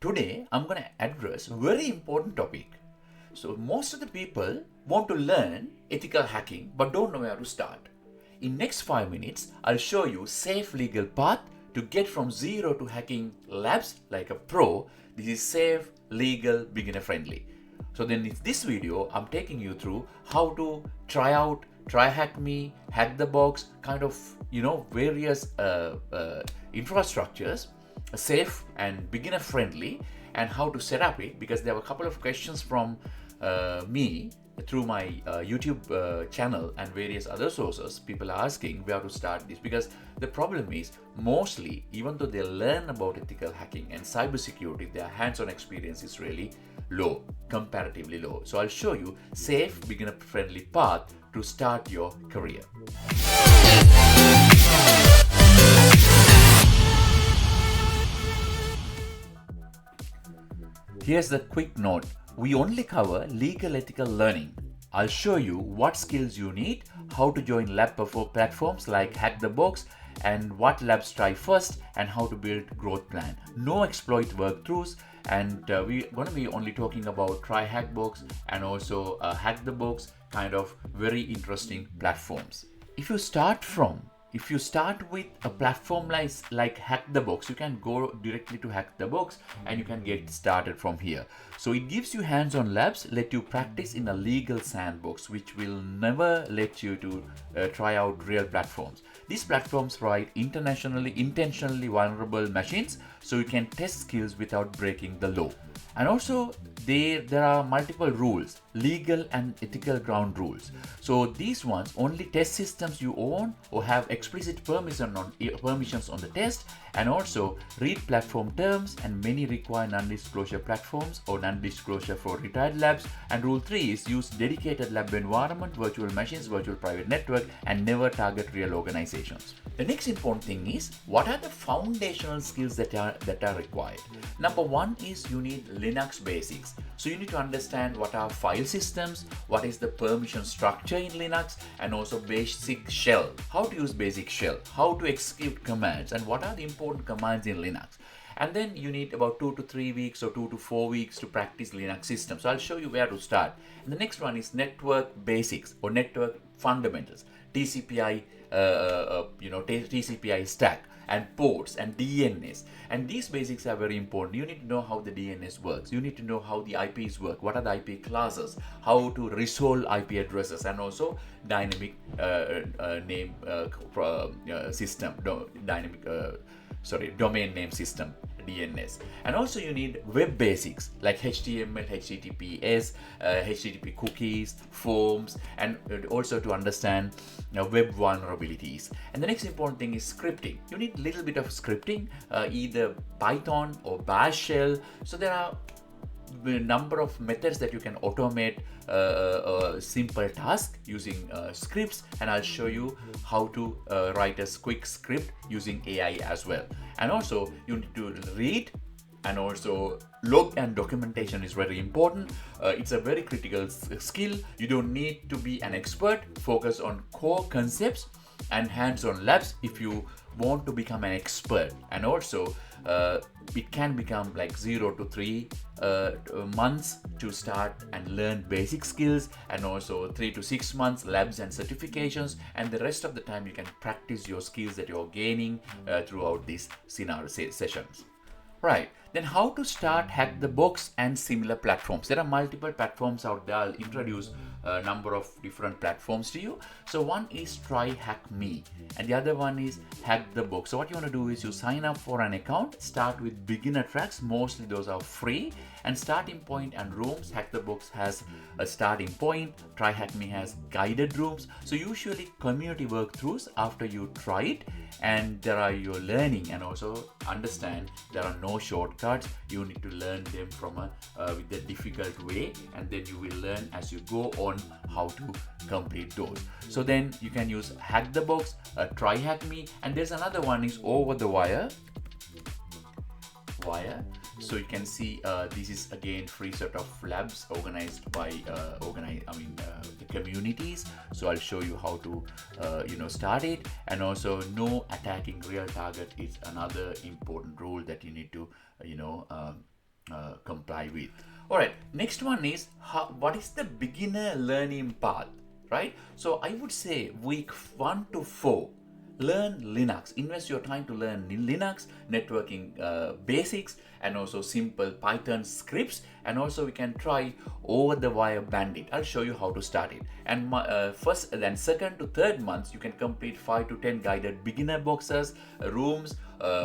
Today, I'm going to address a very important topic. So, most of the people want to learn ethical hacking but don't know where to start. In next 5 minutes, I'll show you safe legal path to get from zero to hacking labs like a pro. This is safe, legal, beginner friendly. So then in this video, I'm taking you through how to try out TryHackMe, hack the box, kind of, various infrastructures, safe and beginner friendly, and how to set up it, because there were a couple of questions from me through my YouTube channel and various other sources. People are asking where to start this, because the problem is mostly, even though they learn about ethical hacking and cybersecurity, their hands-on experience is really low, comparatively low. So I'll show you safe, beginner friendly path to start your career. Here's the quick note. We only cover legal ethical learning. I'll show you what skills you need, how to join lab platforms like Hack the Box, and what labs try first, and how to build growth plan. No exploit workthroughs, and we're going to be only talking about TryHackBox and also Hack the Box, kind of very interesting platforms. If you start with a platform like Hack the Box, you can go directly to Hack the Box and you can get started from here. So it gives you hands-on labs, let you practice in a legal sandbox, which will never let you to try out real platforms. These platforms provide intentionally vulnerable machines, so you can test skills without breaking the law. And also there are multiple rules, legal and ethical ground rules. So these ones only test systems you own or have explicit permissions on the test, and also read platform terms, and many require non-disclosure platforms or non-disclosure for retired labs. And rule 3 is use dedicated lab environment, virtual machines, virtual private network, and never target real organizations. The next important thing is, what are the foundational skills that are required? Number one is you need Linux basics. So you need to understand what are file systems, what is the permission structure in Linux, and also basic shell, how to use basic shell, how to execute commands, and what are the important commands in Linux. And then you need about 2 to 3 weeks or 2 to 4 weeks to practice Linux systems. So I'll show you where to start. And the next one is network basics or network fundamentals, TCP/IP, TCP/IP stack, and ports and DNS. And these basics are very important. You need to know how the DNS works. You need to know how the IPs work. What are the IP classes? How to resolve IP addresses, and also dynamic name system, domain name system, DNS. And also you need web basics like HTML, HTTPS, HTTP cookies, forms, and also to understand web vulnerabilities. And the next important thing is scripting. You need a little bit of scripting, either Python or Bash shell. So there are a number of methods that you can automate a simple task using scripts, and I'll show you how to write a quick script using AI as well. And also you need to read, and also log and documentation is very important. It's a very critical skill. You don't need to be an expert. Focus on core concepts and hands-on labs if you want to become an expert. And also it can become like 0 to 3 months to start and learn basic skills, and also 3 to 6 months labs and certifications, and the rest of the time you can practice your skills that you're gaining throughout these sessions. Right, then how to start Hack the Box and similar platforms. There are multiple platforms out there. I'll introduce a number of different platforms to you. So one is TryHackMe and the other one is Hack the Box. So what you want to do is you sign up for an account, start with beginner tracks, mostly those are free, and starting point and rooms. Hack the Box has a starting point, TryHackMe has guided rooms. So usually community workthroughs after you try it, and there are your learning, and also understand there are no shortcuts. You need to learn them from with a difficult way, and then you will learn as you go on how to complete those. So then you can use Hack the Box, TryHackMe, and there's another one is OverTheWire. So you can see this is again free set of labs organized by the communities. So I'll show you how to start it, and also no attacking real target is another important rule that you need to comply with. All right, next one is what is the beginner learning path, right? So I would say week 1 to 4, learn Linux. Invest your time to learn Linux, networking basics, and also simple Python scripts. And also we can try OverTheWire Bandit. I'll show you how to start it. And first, then second to third months, you can complete 5 to 10 guided beginner boxes, rooms,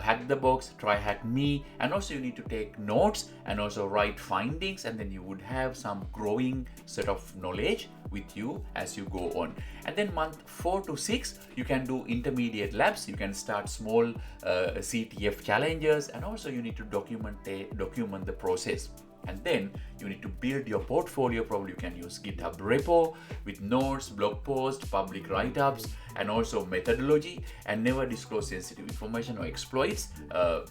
hack the box, TryHackMe, and also you need to take notes and also write findings, and then you would have some growing set of knowledge with you as you go on. And then month 4 to 6, you can do intermediate labs. You can start small CTF challenges, and also you need to document the process. And then you need to build your portfolio. Probably you can use GitHub repo with notes, blog posts, public write-ups, and also methodology, and never disclose sensitive information or exploits.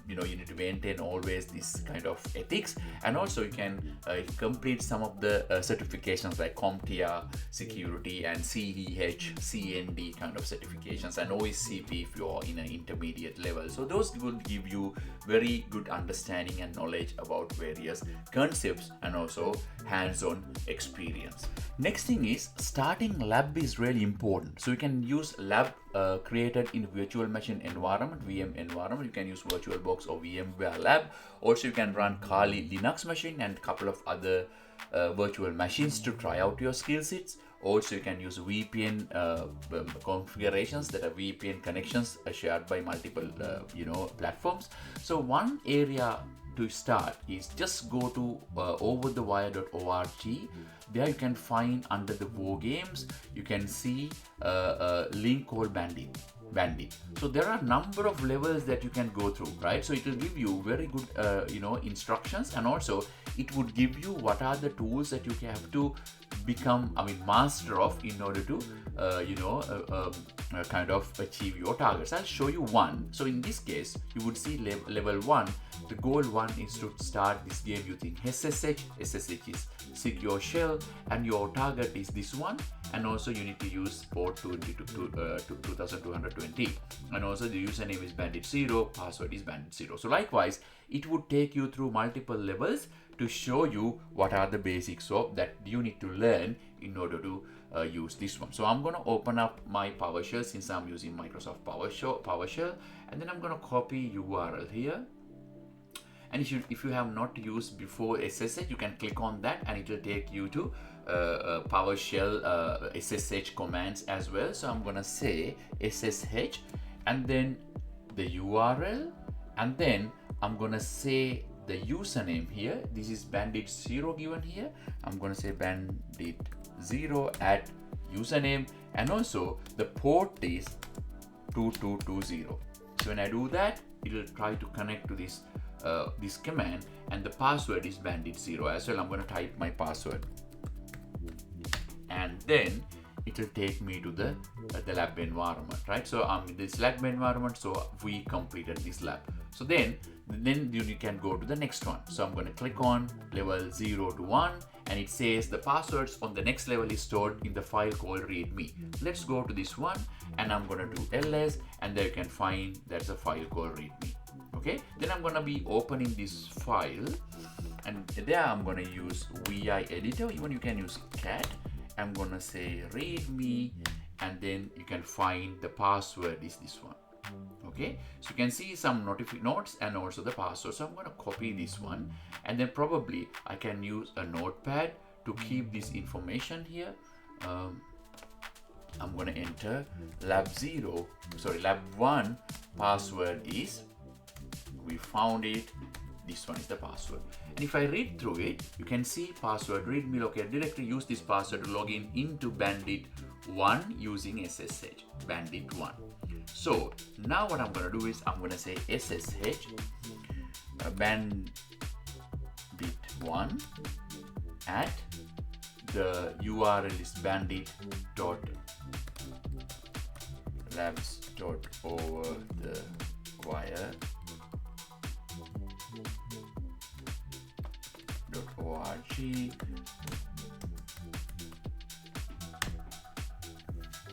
You need to maintain always this kind of ethics. And also you can complete some of the certifications like CompTIA security and CEH, CND kind of certifications, and OSCP if you're in an intermediate level. So those will give you very good understanding and knowledge about various concepts and also hands-on experience. Next thing is starting lab is really important. So you can use lab created in virtual machine environment, VM environment. You can use VirtualBox or VMware lab. Also you can run Kali Linux machine and a couple of other virtual machines to try out your skill sets. Also you can use VPN configurations, that are VPN connections shared by multiple platforms. So one area to start is just go to overthewire.org. There you can find under the war games, you can see a link called Bandit. So there are a number of levels that you can go through, right? So it will give you very good instructions, and also it would give you what are the tools that you have to become master of in order to kind of achieve your targets. I'll show you one. So in this case you would see level 1, the goal 1 is to start this game using SSH. SSH is secure shell, and your target is this one, and also you need to use port 2220, and also the username is bandit0, password is bandit0. So likewise it would take you through multiple levels to show you what are the basics of that you need to learn in order to use this one. So I'm going to open up my PowerShell, since I'm using Microsoft PowerShell, and then I'm going to copy URL here. And if you have not used before SSH, you can click on that and it will take you to PowerShell SSH commands as well. So I'm going to say SSH and then the URL, and then I'm going to say the username here. This is bandit0 given here. I'm going to say bandit0 at username, and also the port is 2220. So when I do that, it will try to connect to this command, and the password is bandit0 as well. I'm going to type my password, and then it will take me to the lab environment, right? So I'm in this lab environment, so we completed this lab. So then you can go to the next one. So I'm going to click on level 0 to 1, and it says the passwords on the next level is stored in the file called readme. Let's go to this one, and I'm going to do ls, and there you can find that's a file called readme. Okay, then I'm going to be opening this file, and there I'm going to use vi editor. Even you can use cat. I'm going to say readme, and then you can find the password is this one. Okay, so you can see some notes and also the password. So I'm going to copy this one, and then probably I can use a notepad to keep this information here. I'm going to enter lab 1 password is, we found it, this one is the password. And if I read through it, you can see password readme located directory. Use this password to log in into bandit1 using SSH, bandit1. So now what I'm going to do is I'm going to say SSH bandit1 at the URL is bandit.labs.overthewire.org,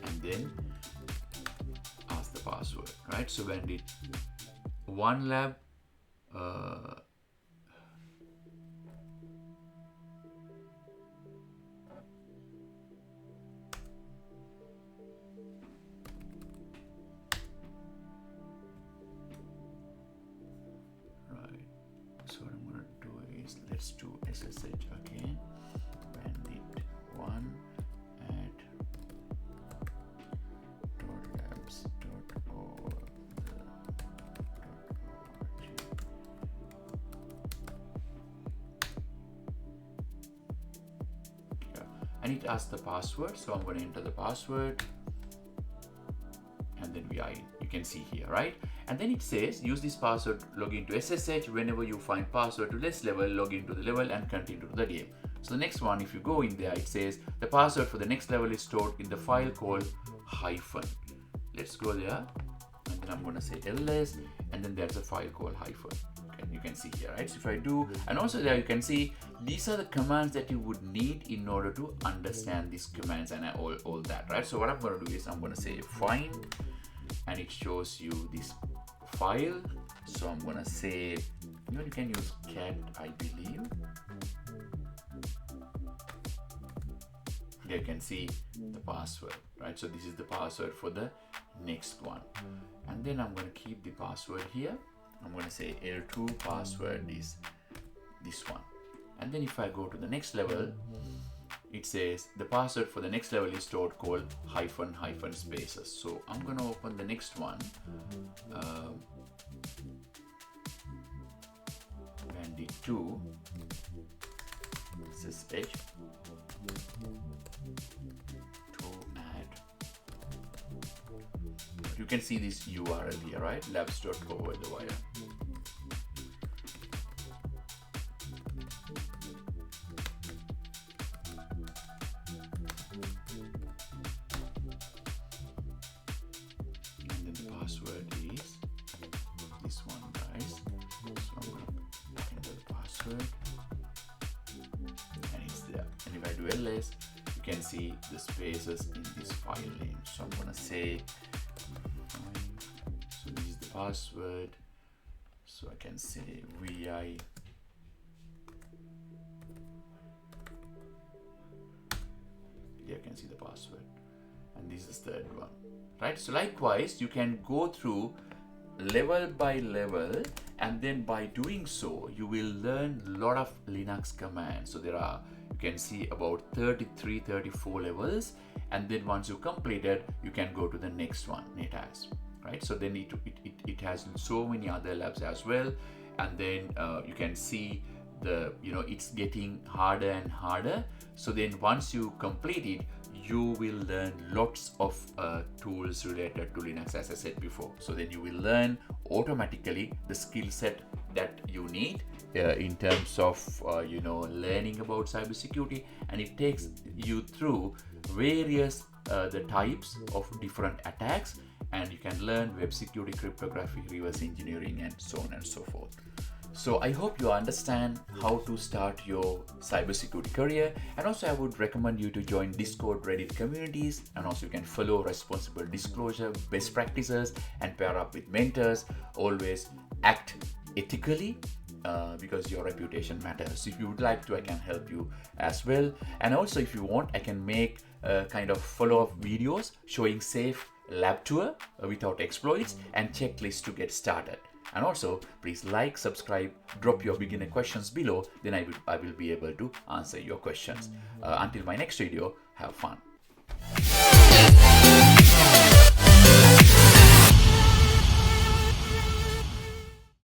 and then ask the password, right? So bandit1 lab let's do SSH again, bandit1 at .labs.org. And it asks the password, so I'm going to enter the password, and then we are in. You can see here, right? And then it says use this password, log into SSH. Whenever you find password to this level, log into the level and continue to the game. So the next one, if you go in there, it says the password for the next level is stored in the file called hyphen. Let's go there, and then I'm going to say ls, and then there's a file called hyphen. And you can see here, right? So if I do, and also there you can see these are the commands that you would need in order to understand these commands and all that, right? So what I'm going to do is I'm going to say find, and it shows you this file. So I'm going to say, you can use cat, I believe. There you can see the password, right? So this is the password for the next one. And then I'm going to keep the password here. I'm going to say L2 password is this one. And then if I go to the next level, it says the password for the next level is stored called hyphen spaces. So I'm going to open the next one. bandit2 SSH to add. You can see this URL here, right? labs.OverTheWire. And then the password is this one, guys. So I'm going to enter the password, and it's there. And if I do ls, you can see the spaces in this file name. So I'm going to say, so this is the password. So I can say vi. Here you can see the password, and this is the third one, right? So likewise, you can go through level by level, and then by doing so, you will learn a lot of Linux commands. So there are, you can see about 33, 34 levels, and then once you complete it, you can go to the next one it has, right? So then it has so many other labs as well, and then you can see the, it's getting harder and harder. So then once you complete it, you will learn lots of tools related to Linux, as I said before. So then you will learn automatically the skill set that you need in terms of learning about cybersecurity, and it takes you through various the types of different attacks, and you can learn web security, cryptography, reverse engineering, and so on and so forth. So I hope you understand how to start your cybersecurity career, and also I would recommend you to join Discord, Reddit communities, and also you can follow responsible disclosure, best practices, and pair up with mentors. Always act ethically because your reputation matters. If you would like to, I can help you as well. And also if you want, I can make kind of follow-up videos showing safe lab tour without exploits and checklists to get started. And also, please like, subscribe, drop your beginner questions below, then I will be able to answer your questions. Until my next video, have fun.